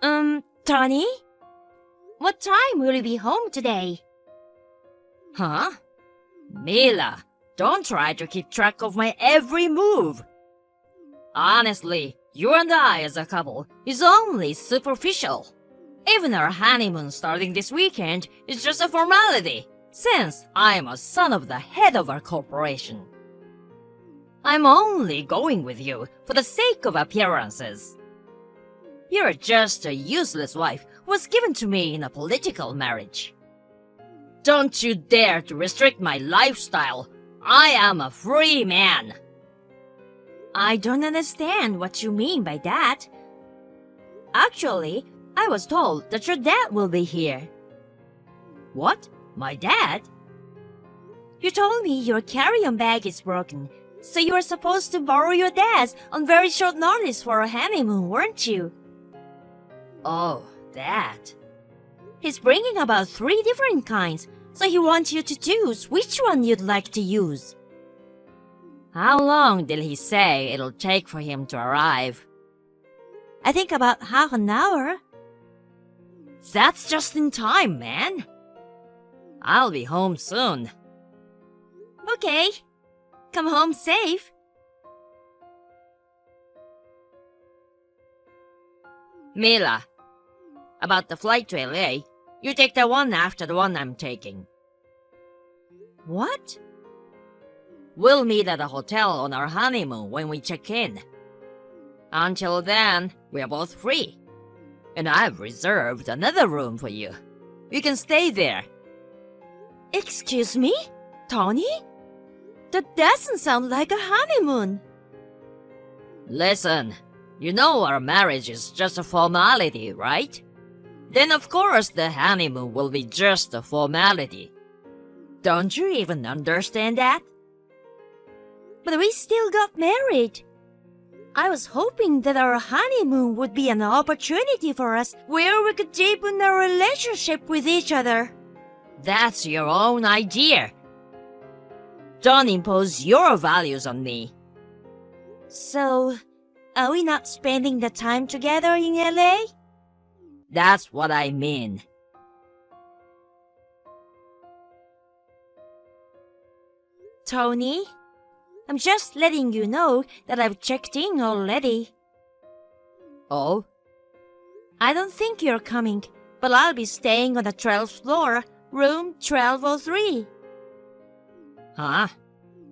Tony? What time will you be home today? Huh? Mila, don't try to keep track of my every move. Honestly, you and I as a couple is only superficial. Even our honeymoon starting this weekend is just a formality, since I am a son of the head of our corporation. I'm only going with you for the sake of appearances. You're just a useless wife who was given to me in a political marriage. Don't you dare to restrict my lifestyle. I am a free man. I don't understand what you mean by that. Actually, I was told that your dad will be here. What? My dad? You told me your carry-on bag is broken, so you were supposed to borrow your dad's on very short notice for a honeymoon, weren't you? Oh, that. He's bringing about 3 different kinds, so he wants you to choose which one you'd like to use. How long did he say it'll take for him to arrive? I think about half an hour. That's just in time, man. I'll be home soon. Okay. Come home safe. Mila, about the flight to LA, you take the one after the one I'm taking. What? We'll meet at a hotel on our honeymoon when we check in. Until then, we're both free. And I've reserved another room for you. You can stay there. Excuse me? Tony? That doesn't sound like a honeymoon. Listen, you know our marriage is just a formality, right? Then of course the honeymoon will be just a formality. Don't you even understand that? But we still got married. I was hoping that our honeymoon would be an opportunity for us where we could deepen our relationship with each other. That's your own idea. Don't impose your values on me. So, are we not spending the time together in LA? That's what I mean. Tony, I'm just letting you know that I've checked in already. Oh? I don't think you're coming, but I'll be staying on the 12th floor, room 1203. Huh?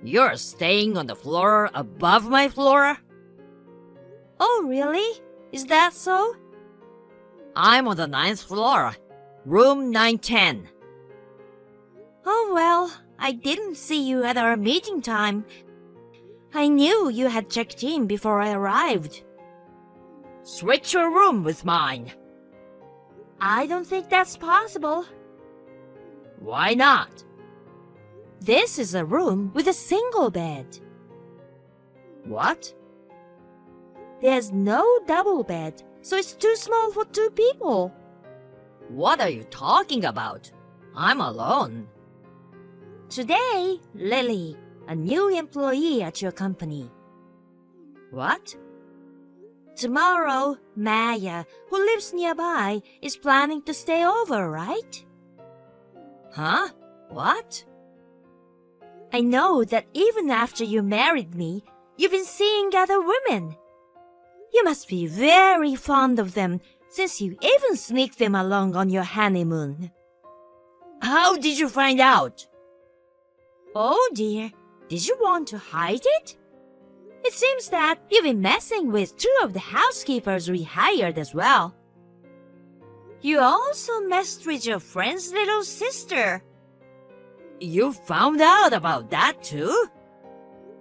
You're staying on the floor above my floor? Oh, really? Is that so? I'm on the 9th floor, room 910. Oh, well, I didn't see you at our meeting time. I knew you had checked in before I arrived. Switch your room with mine. I don't think that's possible. Why not? This is a room with a single bed. What? There's no double bed, so it's too small for 2 people. What are you talking about? I'm alone. Today, Lily, a new employee at your company. What? Tomorrow, Maya, who lives nearby, is planning to stay over, right? Huh? What? I know that even after you married me, you've been seeing other women. You must be very fond of them, since you even sneaked them along on your honeymoon. How did you find out? Oh dear, did you want to hide it? It seems that you've been messing with 2 of the housekeepers we hired as well. You also messed with your friend's little sister. You found out about that too?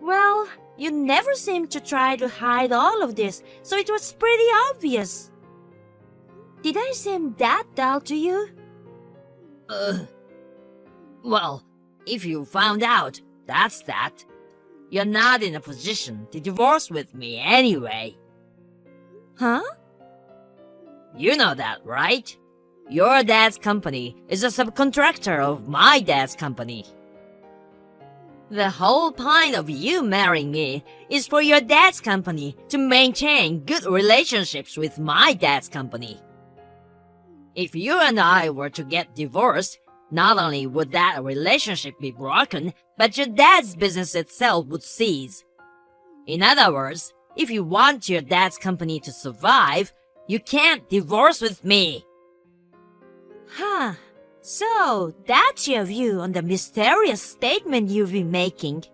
Well, you never seemed to try to hide all of this, so it was pretty obvious. Did I seem that dull to you? Well, if you found out, that's that. You're not in a position to divorce with me anyway. Huh? You know that, right? Your dad's company is a subcontractor of my dad's company. The whole point of you marrying me is for your dad's company to maintain good relationships with my dad's company. If you and I were to get divorced, not only would that relationship be broken, but your dad's business itself would cease. In other words, if you want your dad's company to survive, you can't divorce with me. Huh. So, that's your view on the mysterious statement you've been making.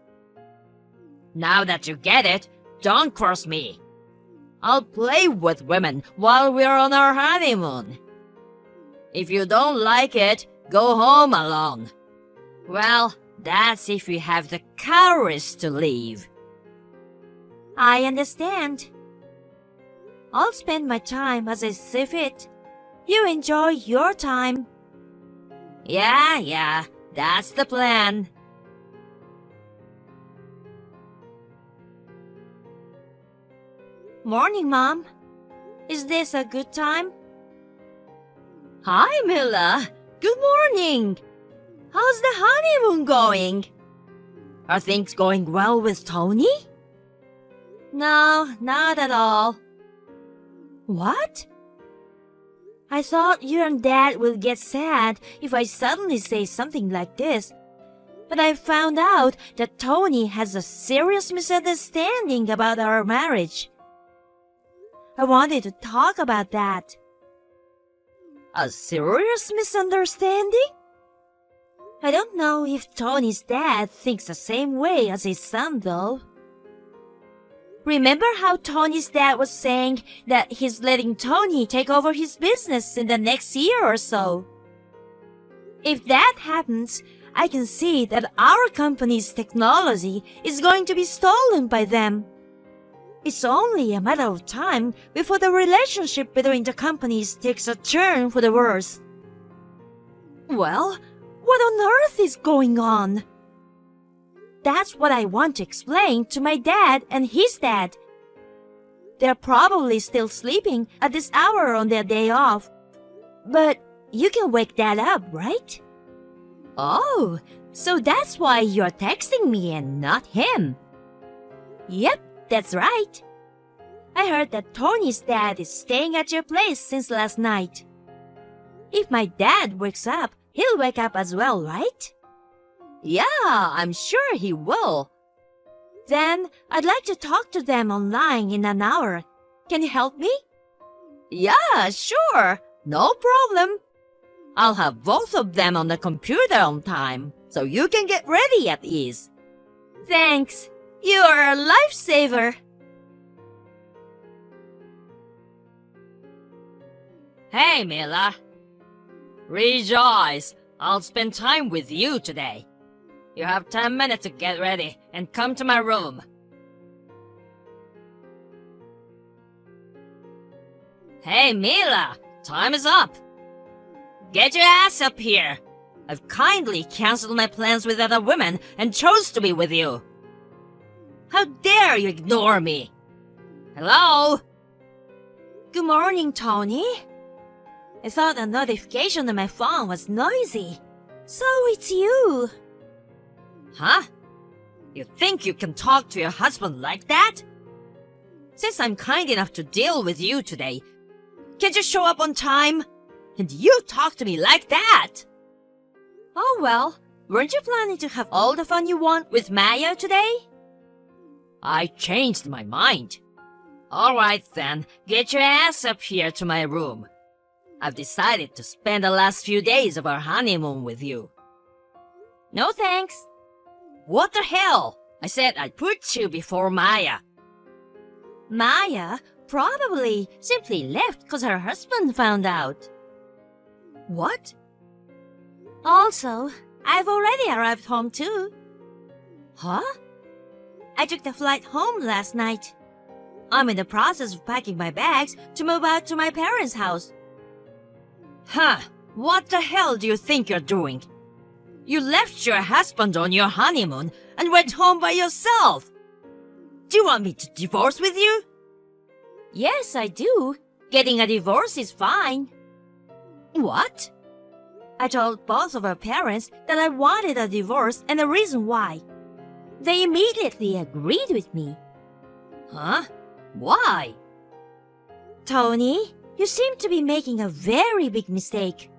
Now that you get it, don't cross me. I'll play with women while we're on our honeymoon. If you don't like it, go home alone. Well, that's if you have the courage to leave. I understand. I'll spend my time as I see fit. You enjoy your time. Yeah, that's the plan. Morning, Mom. Is this a good time? Hi, Mila. Good morning. How's the honeymoon going? Are things going well with Tony? No, not at all. What? I thought you and Dad would get sad if I suddenly say something like this. But I found out that Tony has a serious misunderstanding about our marriage. I wanted to talk about that. A serious misunderstanding? I don't know if Tony's dad thinks the same way as his son, though. Remember how Tony's dad was saying that he's letting Tony take over his business in the next year or so? If that happens, I can see that our company's technology is going to be stolen by them. It's only a matter of time before the relationship between the companies takes a turn for the worse. Well, what on earth is going on? That's what I want to explain to my dad and his dad. They're probably still sleeping at this hour on their day off. But you can wake Dad up, right? Oh, so that's why you're texting me and not him. Yep, that's right. I heard that Tony's dad is staying at your place since last night. If my dad wakes up, he'll wake up as well, right? Yeah, I'm sure he will. Then I'd like to talk to them online in an hour. Can you help me? Yeah, sure. No problem. I'll have both of them on the computer on time, so you can get ready at ease. Thanks. You're a lifesaver. Hey, Mila. Rejoice. I'll spend time with you today. You have 10 minutes to get ready and come to my room. Hey, Mila, time is up. Get your ass up here. I've kindly canceled my plans with other women and chose to be with you. How dare you ignore me? Hello? Good morning, Tony. I thought a notification on my phone was noisy. So it's you. Huh? You think you can talk to your husband like that? Since I'm kind enough to deal with you today, can't you show up on time? And you talk to me like that? Oh well, weren't you planning to have all the fun you want with Maya today? I changed my mind. Alright then, get your ass up here to my room. I've decided to spend the last few days of our honeymoon with you. No thanks. What the hell? I said I'd put you before Maya. Maya probably simply left because her husband found out. What? Also, I've already arrived home too. Huh? I took the flight home last night. I'm in the process of packing my bags to move out to my parents' house. Huh? What the hell do you think you're doing? You left your husband on your honeymoon and went home by yourself. Do you want me to divorce with you? Yes, I do. Getting a divorce is fine. What? I told both of her parents that I wanted a divorce and the reason why. They immediately agreed with me. Huh? Why? Tony, You seem to be making a very big mistake.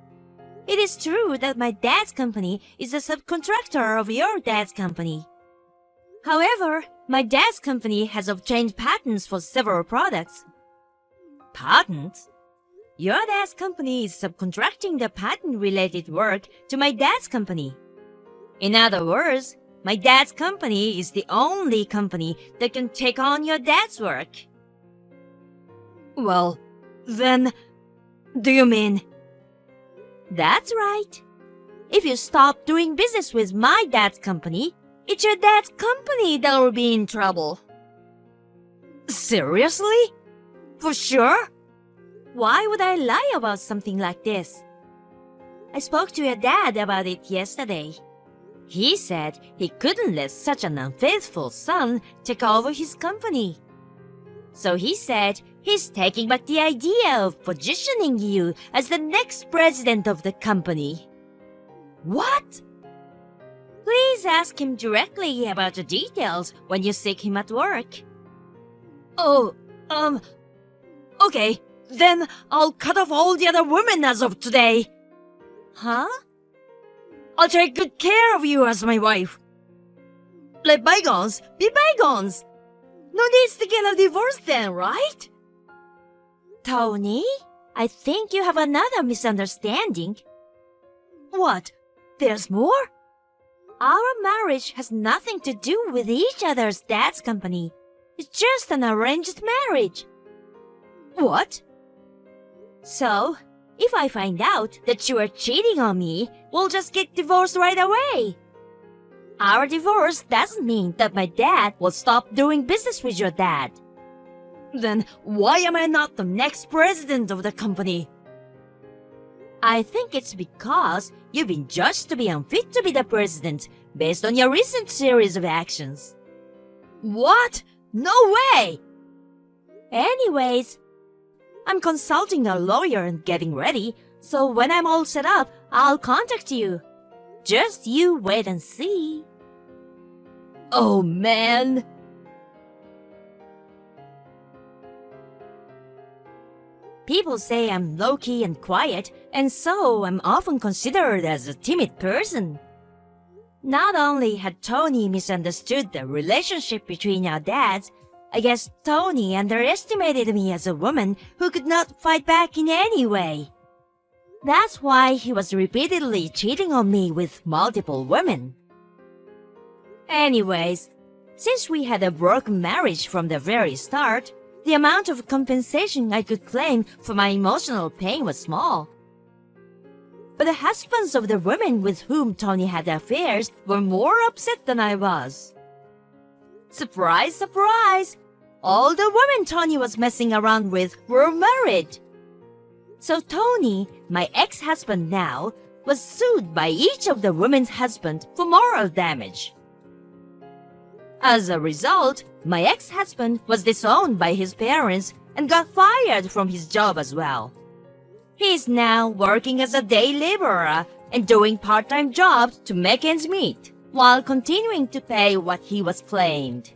It is true that my dad's company is a subcontractor of your dad's company. However, my dad's company has obtained patents for several products. Patents? Your dad's company is subcontracting the patent-related work to my dad's company. In other words, my dad's company is the only company that can take on your dad's work. Well, then, do you mean? That's right. If you stop doing business with my dad's company, it's your dad's company that will be in trouble. Seriously? For sure? Why would I lie about something like this? I spoke to your dad about it yesterday. He said he couldn't let such an unfaithful son take over his company. So he said he's taking back the idea of positioning you as the next president of the company. What? Please ask him directly about the details when you seek him at work. Oh, okay. Then I'll cut off all the other women as of today. Huh? I'll take good care of you as my wife. Let bygones be bygones. No needs to get a divorce then, right? Tony, I think you have another misunderstanding. What? There's more? Our marriage has nothing to do with each other's dad's company. It's just an arranged marriage. What? So, if I find out that you are cheating on me, we'll just get divorced right away. Our divorce doesn't mean that my dad will stop doing business with your dad. Then why am I not the next president of the company? I think it's because you've been judged to be unfit to be the president based on your recent series of actions. What? No way! Anyways, I'm consulting a lawyer and getting ready, so when I'm all set up, I'll contact you. Just you wait and see. Oh man! People say I'm low-key and quiet, and so I'm often considered as a timid person. Not only had Tony misunderstood the relationship between our dads, I guess Tony underestimated me as a woman who could not fight back in any way. That's why he was repeatedly cheating on me with multiple women. Anyways, since we had a broken marriage from the very start, the amount of compensation I could claim for my emotional pain was small. But the husbands of the women with whom Tony had affairs were more upset than I was. Surprise, surprise! All the women Tony was messing around with were married. So Tony, my ex-husband now, was sued by each of the women's husbands for moral damage. As a result, my ex-husband was disowned by his parents and got fired from his job as well. He is now working as a day laborer and doing part-time jobs to make ends meet, while continuing to pay what he was claimed.